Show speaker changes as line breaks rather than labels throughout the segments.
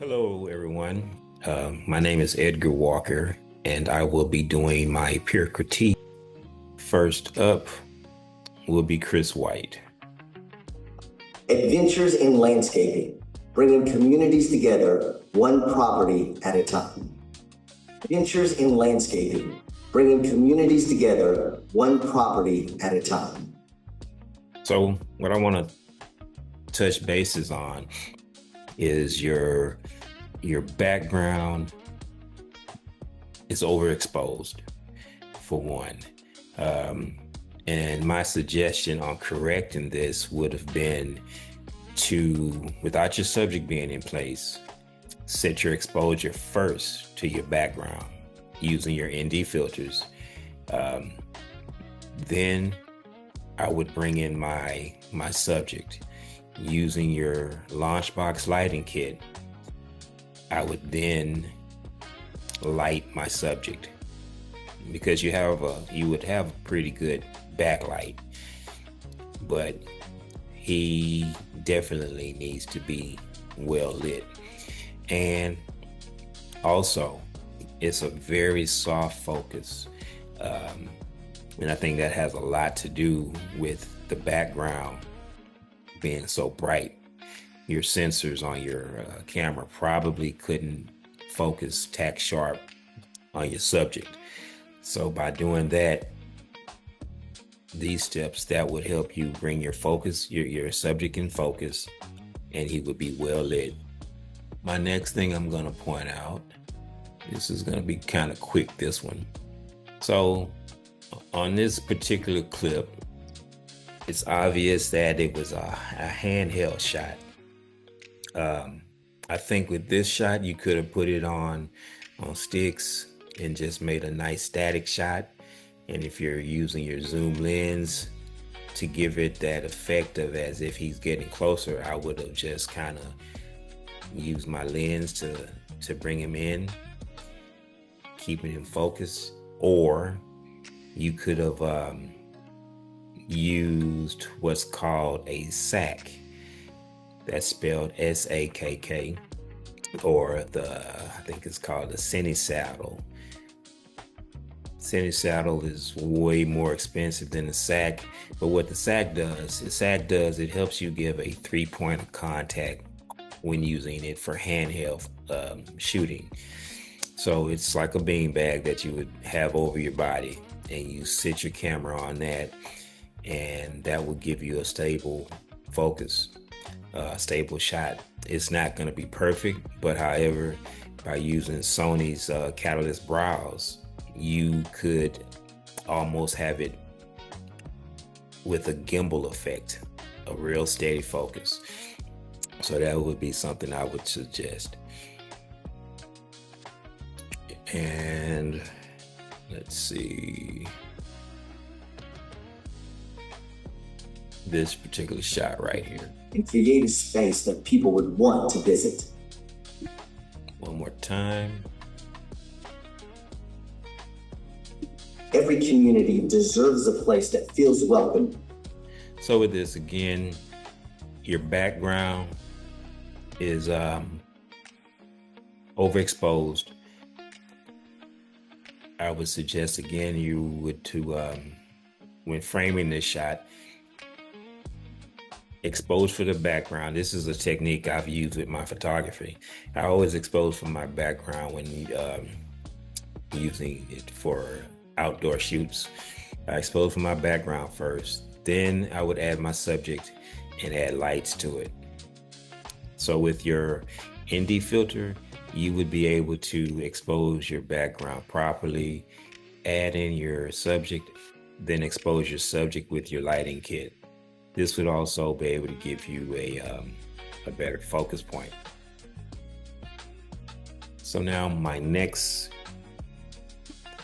Hello, everyone. My name is Edgar Walker, and I will be doing my peer critique. First up will be Chris White.
Adventures in landscaping, bringing communities together one property at a time. Adventures in landscaping, bringing communities together one property at a time.
So, what I want to touch bases on is your background is overexposed, for one. And my suggestion on correcting this would have been to, without your subject being in place, set your exposure first to your background using your ND filters. Then I would bring in my subject using your Launchbox lighting kit. I would then light my subject because you would have a pretty good backlight, but he definitely needs to be well lit. And also, it's a very soft focus. And I think that has a lot to do with the background being so bright. Your sensors on your camera probably couldn't focus tack sharp on your subject. So by doing that, these steps, that would help you bring your focus, your subject in focus, and he would be well lit. My next thing I'm going to point out, this is going to be kind of quick, this one. So on this particular clip, it's obvious that it was a handheld shot. I think with this shot, you could have put it on sticks and just made a nice static shot. And if you're using your zoom lens to give it that effect of as if he's getting closer, I would have just kind of used my lens to bring him in, keeping him focused. Or you could have used what's called a sack. That's spelled S-A-K-K, or I think it's called the cine saddle. Cine saddle is way more expensive than the sack, but what the sack does, it helps you give a 3-point of contact when using it for handheld shooting. So it's like a beanbag that you would have over your body, and you sit your camera on that, and that will give you a stable focus, stable shot. It's not going to be perfect, but however, by using Sony's Catalyst Browse, you could almost have it with a gimbal effect, a real steady focus. So that would be something I would suggest. And let's see, this particular shot right here.
And create a space that people would want to visit.
One more time.
Every community deserves a place that feels welcome.
So with this, again, your background is overexposed. I would suggest again you would when framing this shot, expose for the background. This is a technique I've used with my photography. I always expose for my background when using it for outdoor shoots. I expose for my background first, then I would add my subject and add lights to it. So with your ND filter, you would be able to expose your background properly, add in your subject, then expose your subject with your lighting kit. This would also be able to give you a better focus point. So now my next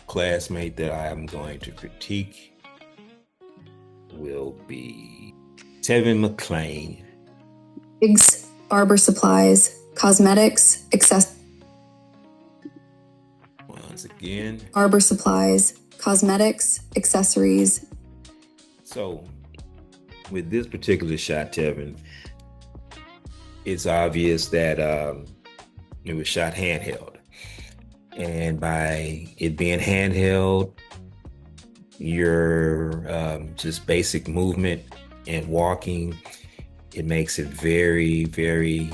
classmate that I am going to critique will be Tevin McClain.
Wigs, barber supplies, cosmetics,
Once again,
barber supplies, cosmetics, accessories.
So with this particular shot, Tevin, it's obvious that It was shot handheld. And by it being handheld, your just basic movement and walking, it makes it very, very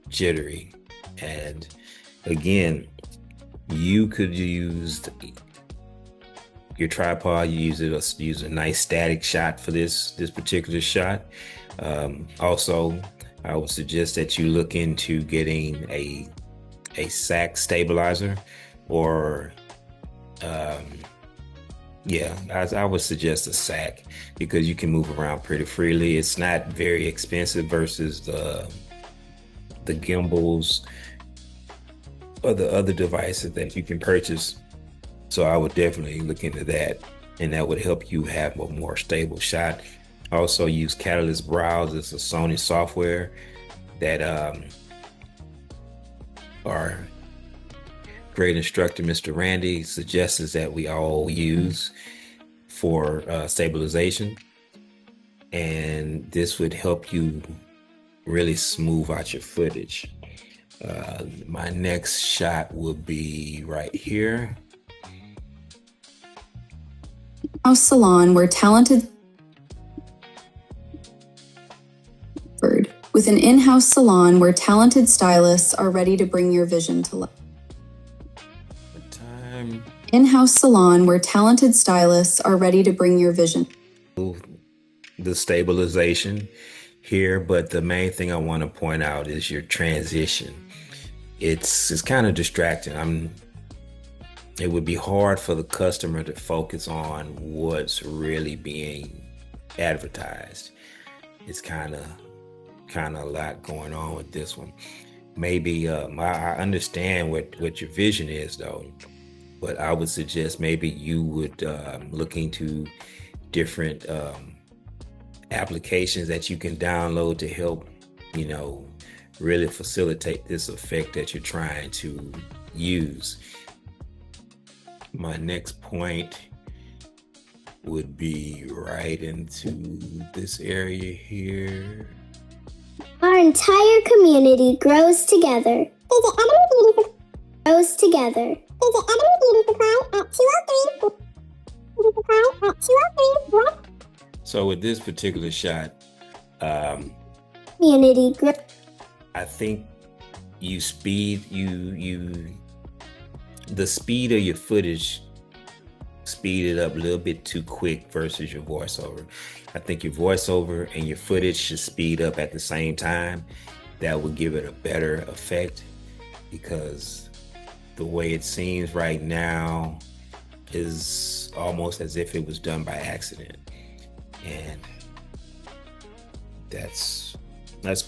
jittery. And again, you could use your tripod. You use a nice static shot for this particular shot. Also, I would suggest that you look into getting a sack stabilizer, or I would suggest a sack, because you can move around pretty freely. It's not very expensive versus the gimbals or the other devices that you can purchase. So I would definitely look into that, and that would help you have a more stable shot. Also use Catalyst Browse. It's a Sony software that our great instructor, Mr. Randy, suggests that we all use for stabilization. And this would help you really smooth out your footage. My next shot will be right here.
In-house salon where talented with an in-house salon where talented stylists are ready to bring your vision to life. In-house salon where talented stylists are ready to bring your vision.
The stabilization here, but the main thing I want to point out is your transition. It's kind of distracting. It would be hard for the customer to focus on what's really being advertised. It's kind of a lot going on with this one. Maybe I understand what your vision is though, but I would suggest maybe you would look into different applications that you can download to help, really facilitate this effect that you're trying to use. My next point would be right into this area here.
Our entire community grows together. Grows together.
So with this particular shot,
community grow.
I think the speed of your footage speed it up a little bit too quick versus your voiceover. I think your voiceover and your footage should speed up at the same time. That would give it a better effect, because the way it seems right now is almost as if it was done by accident. And that's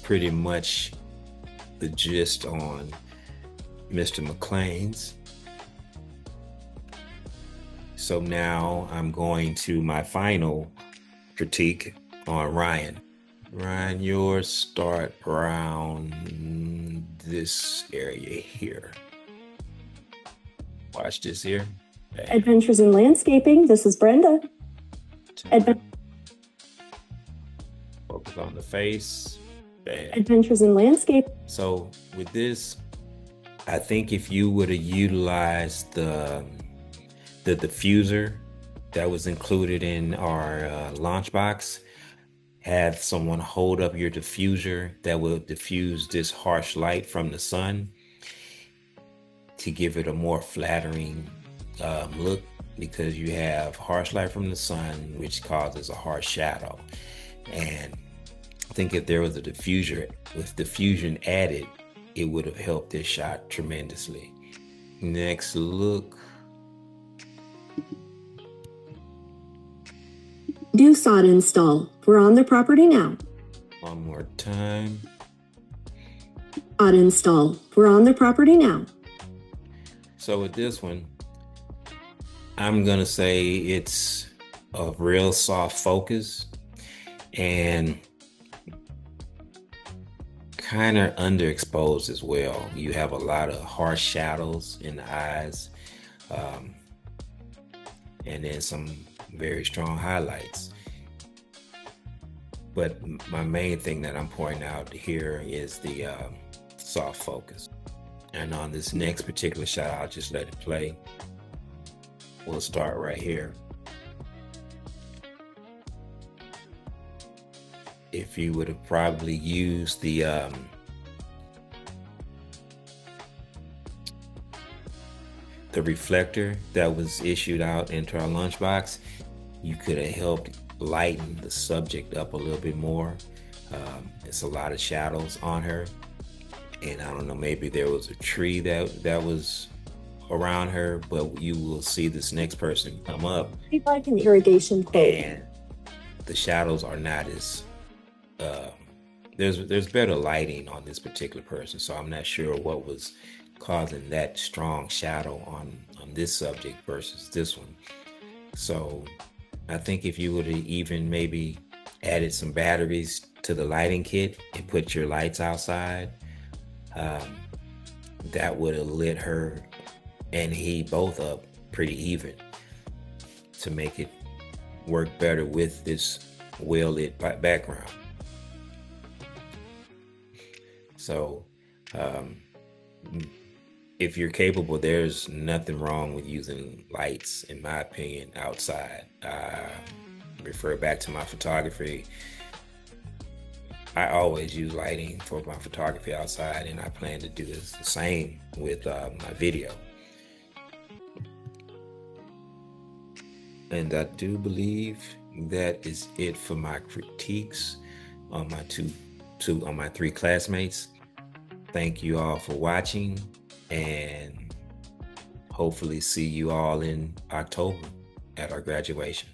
pretty much the gist on Mr. McClain's. So now I'm going to my final critique on Ryan. Ryan, yours start around this area here. Watch this here. Bam.
Adventures in Landscaping. This is Brenda.
Focus on the face. Bam.
Adventures in Landscape.
So with this, I think if you would have utilized the diffuser that was included in our launch box, have someone hold up your diffuser that will diffuse this harsh light from the sun to give it a more flattering look, because you have harsh light from the sun, which causes a harsh shadow. And I think if there was a diffuser with diffusion added, it would have helped this shot tremendously. Next look.
Do sod install. We're on the property now.
One more time.
Sod install. We're on the property now.
So with this one, I'm gonna say it's a real soft focus and kind of underexposed as well. You have a lot of harsh shadows in the eyes, and then some very strong highlights. But my main thing that I'm pointing out here is the soft focus. And on this next particular shot, I'll just let it play. We'll start right here. If you would have probably used the reflector that was issued out into our lunchbox, you could have helped lighten the subject up a little bit more. It's a lot of shadows on her, and I don't know, maybe there was a tree that was around her, but you will see this next person come up.
Like an irrigation quote.
And the shadows are not as there's better lighting on this particular person, so I'm not sure what was causing that strong shadow on this subject versus this one. So I think if you would have even maybe added some batteries to the lighting kit and put your lights outside, that would have lit her and he both up pretty even to make it work better with this well-lit background. So if you're capable, there's nothing wrong with using lights, in my opinion, outside. Refer back to my photography. I always use lighting for my photography outside, and I plan to do the same with my video. And I do believe that is it for my critiques on my on my three classmates. Thank you all for watching, and hopefully see you all in October at our graduation.